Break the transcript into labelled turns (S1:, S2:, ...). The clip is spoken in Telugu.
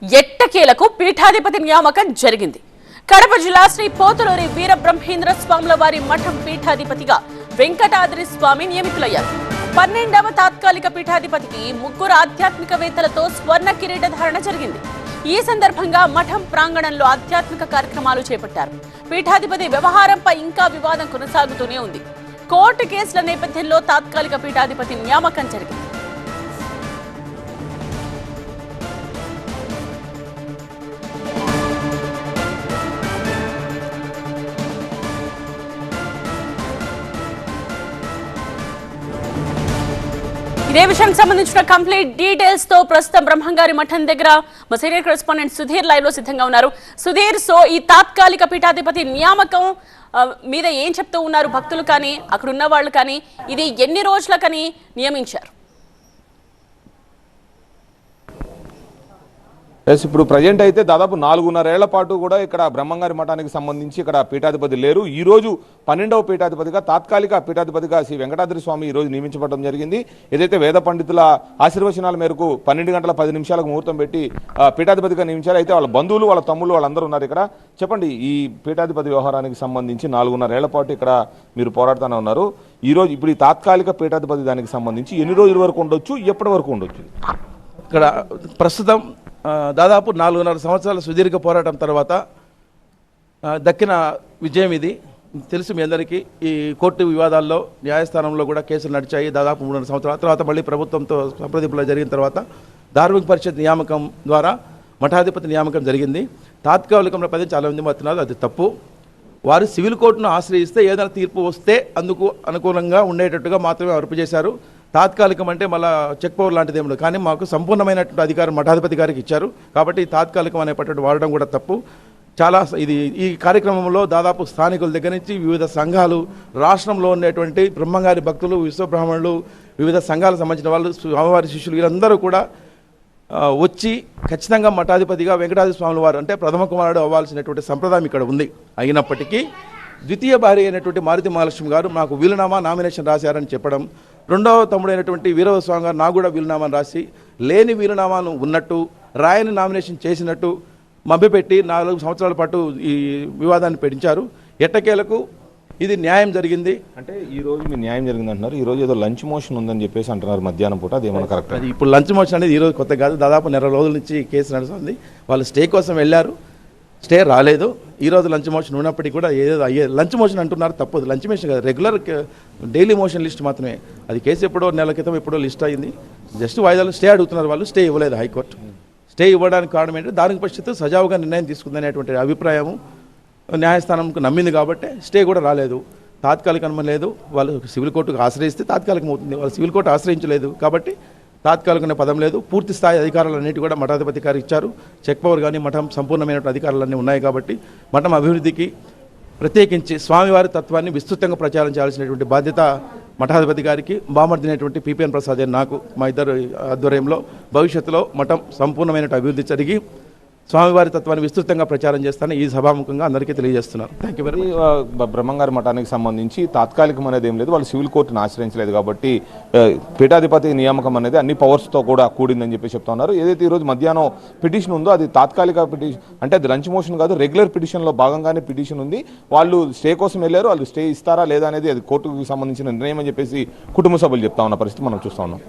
S1: ఎట్టకేలకు పీఠాధిపతి నియామకం జరిగింది. కడప జిల్లా శ్రీ పోతులూరి వీరబ్రహ్మేంద్ర స్వాముల వారి మఠం పీఠాధిపతిగా వెంకటాద్రి స్వామి నియమితులయ్యారు. 12వ తాత్కాలిక పీఠాధిపతికి 3 ఆధ్యాత్మికవేత్తలతో స్వర్ణ కిరీట ధారణ జరిగింది. ఈ సందర్భంగా మఠం ప్రాంగణంలో ఆధ్యాత్మిక కార్యక్రమాలు చేపట్టారు. పీఠాధిపతి వ్యవహారంపై ఇంకా వివాదం కొనసాగుతూనే ఉంది. కోర్టు కేసుల నేపథ్యంలో తాత్కాలిక పీఠాధిపతి నియామకం జరిగింది. ఇదే విషయానికి సంబంధించిన కంప్లీట్ డీటెయిల్స్ తో ప్రస్తుతం బ్రహ్మంగారి మఠం దగ్గర మా సీనియర్ కరెస్పాండెంట్ సుధీర్ లైవ్ లో సిద్ధంగా ఉన్నారు. సుధీర్, సో ఈ తాత్కాలిక పీఠాధిపతి నియామకం మీద ఏం చెప్తూ ఉన్నారు భక్తులు కానీ అక్కడ ఉన్న వాళ్ళు కానీ, ఇది ఎన్ని రోజులకని నియమించారు?
S2: ఇప్పుడు ప్రజెంట్ అయితే దాదాపు 4.5 ఏళ్ల పాటు కూడా ఇక్కడ బ్రహ్మంగారి మఠానికి సంబంధించి ఇక్కడ పీఠాధిపతి లేరు. ఈ రోజు 12వ పీఠాధిపతిగా తాత్కాలిక పీఠాధిపతిగా శ్రీ వెంకటాద్రి స్వామి ఈ రోజు నియమించబడడం జరిగింది. ఏదైతే వేద పండితుల ఆశీర్వచనాల మేరకు 12:10 ముహూర్తం పెట్టి పీఠాధిపతిగా నియమించారు. అయితే వాళ్ళ బంధువులు, వాళ్ళ తమ్ముళ్ళు వాళ్ళందరూ ఉన్నారు ఇక్కడ. చెప్పండి, ఈ పీఠాధిపతి వ్యవహారానికి సంబంధించి 4.5 ఏళ్ల పాటు ఇక్కడ మీరు పోరాడుతూనే ఉన్నారు. ఈ రోజు ఇప్పుడు ఈ తాత్కాలిక పీఠాధిపతి దానికి సంబంధించి ఎన్ని రోజుల వరకు ఉండొచ్చు, ఎప్పటి వరకు ఉండొచ్చు?
S3: ఇక్కడ ప్రస్తుతం దాదాపు 4.5 సంవత్సరాల సుదీర్ఘ పోరాటం తర్వాత దక్కిన విజయం ఇది. తెలుసు మీ అందరికీ, ఈ కోర్టు వివాదాల్లో న్యాయస్థానంలో కూడా కేసులు నడిచాయి. దాదాపు 3.5 సంవత్సరాల తర్వాత మళ్ళీ ప్రభుత్వంతో సంప్రదింపులు జరిగిన తర్వాత ధార్మిక పరిషత్ నియామకం ద్వారా మఠాధిపతి నియామకం జరిగింది. తాత్కాలికంలో పది చాలా మంది మాత్రున్నారు, అది తప్పు. వారు సివిల్ కోర్టును ఆశ్రయిస్తే ఏదైనా తీర్పు వస్తే అందుకు అనుకూలంగా ఉండేటట్టుగా మాత్రమే అర్పు చేశారు. తాత్కాలికం అంటే మళ్ళీ చెక్ పవర్ లాంటిది ఏమి లేదు. కానీ మాకు సంపూర్ణమైనటువంటి అధికారం మఠాధిపతి గారికి ఇచ్చారు కాబట్టి తాత్కాలికం అనే పట్టడం వాడడం కూడా తప్పు. చాలా ఈ కార్యక్రమంలో దాదాపు స్థానికుల దగ్గర నుంచి వివిధ సంఘాలు, రాష్ట్రంలో ఉండేటువంటి బ్రహ్మంగారి భక్తులు, విశ్వబ్రాహ్మణులు, వివిధ సంఘాలకు సంబంధించిన వాళ్ళు, స్వామివారి శిష్యులు వీరందరూ కూడా వచ్చి ఖచ్చితంగా మఠాధిపతిగా వెంకటాద్రి స్వాముల వారు అంటే ప్రథమ కుమారుడు అవ్వాల్సినటువంటి సంప్రదాయం ఇక్కడ ఉంది. అయినప్పటికీ ద్వితీయ భార్య అయినటువంటి మారుతి మహాలక్ష్మి గారు నాకు వీలునామా నామినేషన్ రాశారని చెప్పడం, రెండవ తమ్ముడైనటువంటి వీరస్వామి గారు నాకు కూడా వీలునామాను రాసి లేని వీలునామాను ఉన్నట్టు, రాయని నామినేషన్ చేసినట్టు మభ్యపెట్టి 4 సంవత్సరాల పాటు ఈ వివాదాన్ని పెట్టించారు. ఎట్టకేలకు ఇది న్యాయం జరిగింది.
S2: అంటే ఈ రోజు మీ న్యాయం జరిగింది అంటున్నారు. ఈ రోజు ఏదో లంచ్ మోషన్ ఉందని చెప్పేసి అంటున్నారు మధ్యాహ్నం పూట, అది ఏమన్నా కరెక్ట్?
S3: అది ఇప్పుడు లంచ్ మోషన్ అనేది ఈరోజు కొత్త కాదు, దాదాపు 4 రోజుల నుంచి కేసు నడుస్తుంది. వాళ్ళు స్టే కోసం వెళ్ళారు, స్టే రాలేదు. ఈరోజు లంచ్ మోషన్ ఉన్నప్పటికీ కూడా ఏదో లంచ్ మోషన్ అంటున్నారు, తప్పదు. లంచ్ మోషన్ కాదు, రెగ్యులర్ డైలీ మోషన్ లిస్ట్ మాత్రమే. అది కేసు ఎప్పుడో నెల క్రితం ఎప్పుడో లిస్ట్ అయింది. జస్ట్ వాయిదాలు స్టే అడుగుతున్నారు వాళ్ళు, స్టే ఇవ్వలేదు హైకోర్టు. స్టే ఇవ్వడానికి కారణం ఏంటంటే ధార్మిక పరిషత్ సజావుగా నిర్ణయం తీసుకుందనేటువంటి అభిప్రాయము న్యాయస్థానంకు నమ్మింది కాబట్టి స్టే కూడా రాలేదు. తాత్కాలికం లేదు, వాళ్ళు సివిల్ కోర్టుకు ఆశ్రయిస్తే తాత్కాలికం అవుతుంది. వాళ్ళు సివిల్ కోర్టు ఆశ్రయించలేదు కాబట్టి తాత్కాలికమైన పదం లేదు. పూర్తి స్థాయి అధికారాలన్నిటి కూడా మఠాధిపతి గారు ఇచ్చారు. చెక్ పవర్ కానీ మఠం సంపూర్ణమైన అధికారాలన్నీ ఉన్నాయి కాబట్టి మఠం అభివృద్ధికి ప్రత్యేకించి స్వామివారి తత్వాన్ని విస్తృతంగా ప్రచారం చేయాల్సినటువంటి బాధ్యత మఠాధిపతి గారికి, బామర్దినటువంటి పిపిఎన్ ప్రసాద్ నాకు, మా ఇద్దరు ఆధ్వర్యంలో భవిష్యత్తులో మఠం సంపూర్ణమైన అభివృద్ధి జరిగి స్వామివారి తత్వాన్ని విస్తృతంగా ప్రచారం చేస్తాను ఈ సభాముఖంగా అందరికీ తెలియజేస్తున్నారు. Thank you very much.
S2: బ్రహ్మంగారి మఠానికి సంబంధించి తాత్కాలికం అనేది ఏం లేదు, వాళ్ళు సివిల్ కోర్టును ఆశ్రయించలేదు కాబట్టి పీఠాధిపతి నియామకం అనేది అన్ని పవర్స్తో కూడా కూడిందని చెప్పి చెప్తా ఉన్నారు. ఏదైతే ఈరోజు మధ్యాహ్నం పిటిషన్ ఉందో అది తాత్కాలిక పిటిషన్, అంటే అది లంచ్ మోషన్ కాదు, రెగ్యులర్ పిటిషన్లో భాగంగానే పిటిషన్ ఉంది. వాళ్ళు స్టే కోసం వెళ్ళారు, వాళ్ళు స్టే ఇస్తారా లేదా అనేది అది కోర్టుకు సంబంధించిన నిర్ణయం అని చెప్పేసి కుటుంబ సభ్యులు చెప్తా ఉన్న పరిస్థితి మనం చూస్తూ ఉన్నాం.